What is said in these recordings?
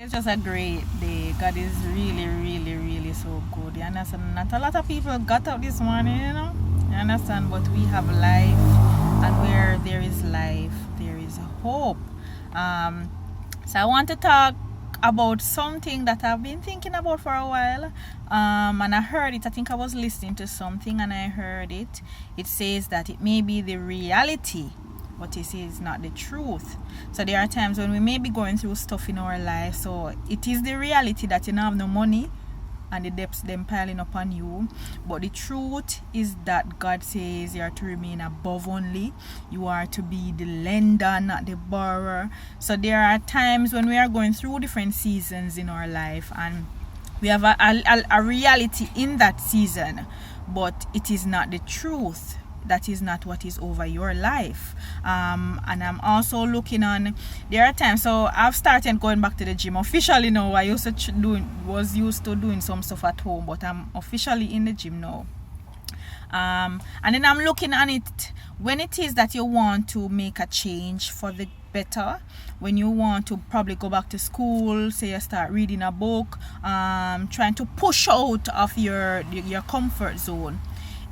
It's just a great day. God is really, really, really so good. You understand? Not a lot of people got up this morning, you know. You understand? But we have life, and where there is life, there is hope. Um, so I want to talk about something that I've been thinking about for a while. And I heard it. I think I was listening to something, and I heard it. It says that it may be the reality, but it is not the truth. So there are times when we may be going through stuff in our life. So it is the reality that you don't have no money and the debts them piling up on you. But the truth is that God says you are to remain above only. You are to be the lender, not the borrower. So there are times when we are going through different seasons in our life, and we have a reality in that season, but it is not the truth. That is not what is over your life. And I'm also looking on, there are times, so I've started going back to the gym officially now. I was used to doing some stuff at home, but I'm officially in the gym now. And then I'm looking on it, when it is that you want to make a change for the better, when you want to probably go back to school, say you start reading a book, trying to push out of your comfort zone.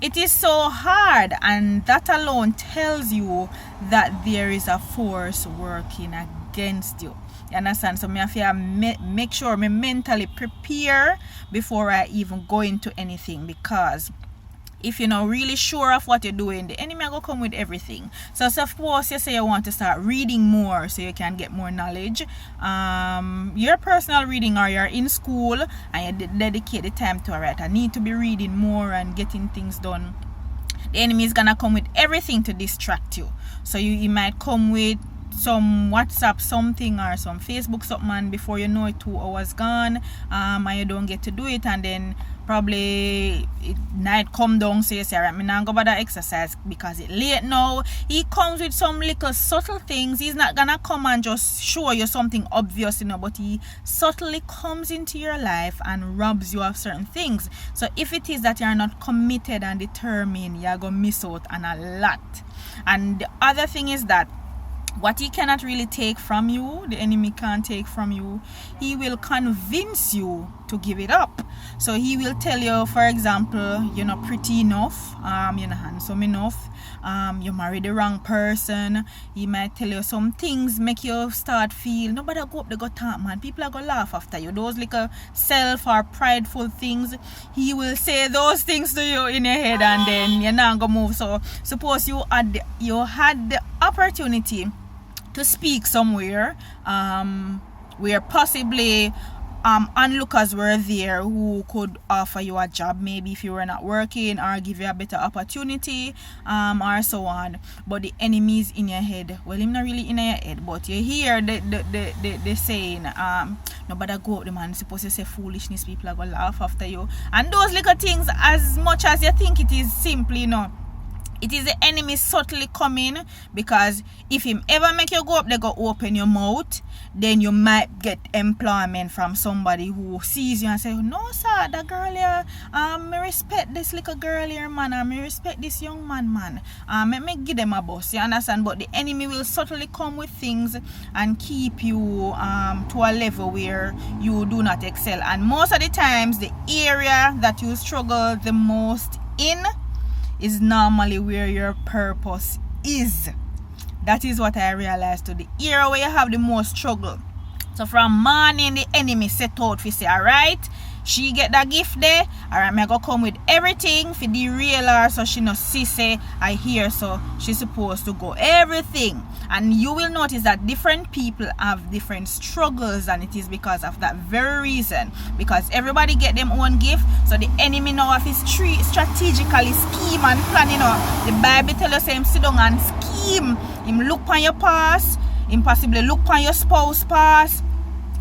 It is so hard, and that alone tells you that there is a force working against you. You understand? So I have to make sure I mentally prepare before I even go into anything, because if you're not really sure of what you're doing, the enemy will come with everything. So suppose you say you want to start reading more so you can get more knowledge. Your personal reading, or you're in school and you dedicate the time to, alright, I need to be reading more and getting things done. The enemy is gonna come with everything to distract you. So he might come with some WhatsApp something or some Facebook something, and before you know it, 2 hours gone, and you don't get to do it, and then probably night come down, so you say, alright, I'm not gonna bother exercise because it's late now. He comes with some little subtle things. He's not gonna come and just show you something obvious, but he subtly comes into your life and robs you of certain things. So if it is that you're not committed and determined, you're gonna miss out on a lot. And the other thing is that what he cannot really take from you, the enemy can't take from you, he will convince you to give it up. So he will tell you, for example, you're not pretty enough, you're not handsome enough, you married the wrong person. He might tell you some things, make you start feel, nobody go up, they go talk, man, people are going to laugh after you. Those little self or prideful things, he will say those things to you in your head, and then you're not going to move. So suppose you had the opportunity to speak somewhere where possibly onlookers were there who could offer you a job, maybe if you were not working, or give you a better opportunity, or so on. But the enemy is in your head. Well, him not really in your head, but you hear the saying, nobody go out the man, supposed to say foolishness, people are gonna laugh after you. And those little things, as much as you think it is simply, it is the enemy subtly coming, because if him ever make you go up, they go open your mouth, then you might get employment from somebody who sees you and say, no sir, that girl here, me respect this little girl here, man, and me respect this young man, me give them a bus, you understand? But the enemy will subtly come with things and keep you to a level where you do not excel. And most of the times, the area that you struggle the most in is normally where your purpose is. That is what I realized to the area where you have the most struggle. So from morning, the enemy set out to say, alright, she get that gift there, alright, me go come with everything for derail her, so she no see say I hear, so she's supposed to go everything. And you will notice that different people have different struggles, and it is because of that very reason, because everybody get them own gift. So the enemy now of his strategically scheme and planning. The Bible tell us him sit down and scheme. Him look on your past, him possibly look on your spouse past,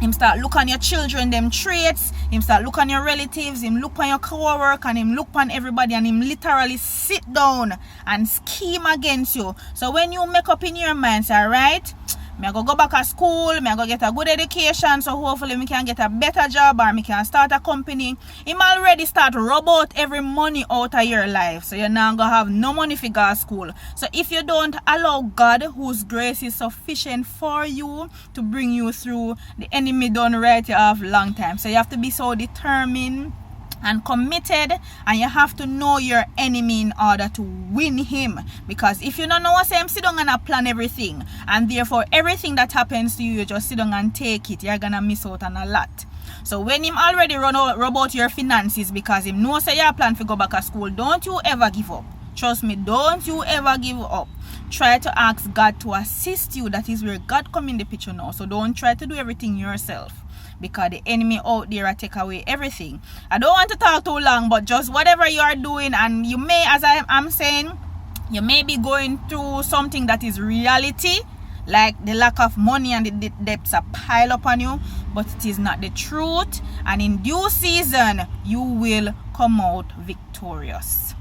him start look on your children, them traits, him start look on your relatives, him look on your co-work, and him look on everybody, and him literally sit down and scheme against you. So when you make up in your mind, say, alright, Me I go back to school, me I go get a good education, so hopefully me can get a better job or me can start a company. Him already start rub out every money out of your life, so you're not gonna have no money for go to school. So if you don't allow God, whose grace is sufficient for you to bring you through, the enemy done write you off long time. So you have to be so determined and committed, and you have to know your enemy in order to win him. Because if you don't know what's him, sit down and plan everything, and therefore everything that happens to you, you just sit down and take it. You're gonna miss out on a lot. So when him already rub out your finances because him know say you plan to go back to school, don't you ever give up. Trust me, don't you ever give up. Try to ask God to assist you. That is where God come in the picture now. So don't try to do everything yourself, because the enemy out there will take away everything. I don't want to talk too long, but just whatever you are doing, and you may, as I'm saying, you may be going through something that is reality, like the lack of money and the debts are pile up on you, but it is not the truth, and in due season you will come out victorious.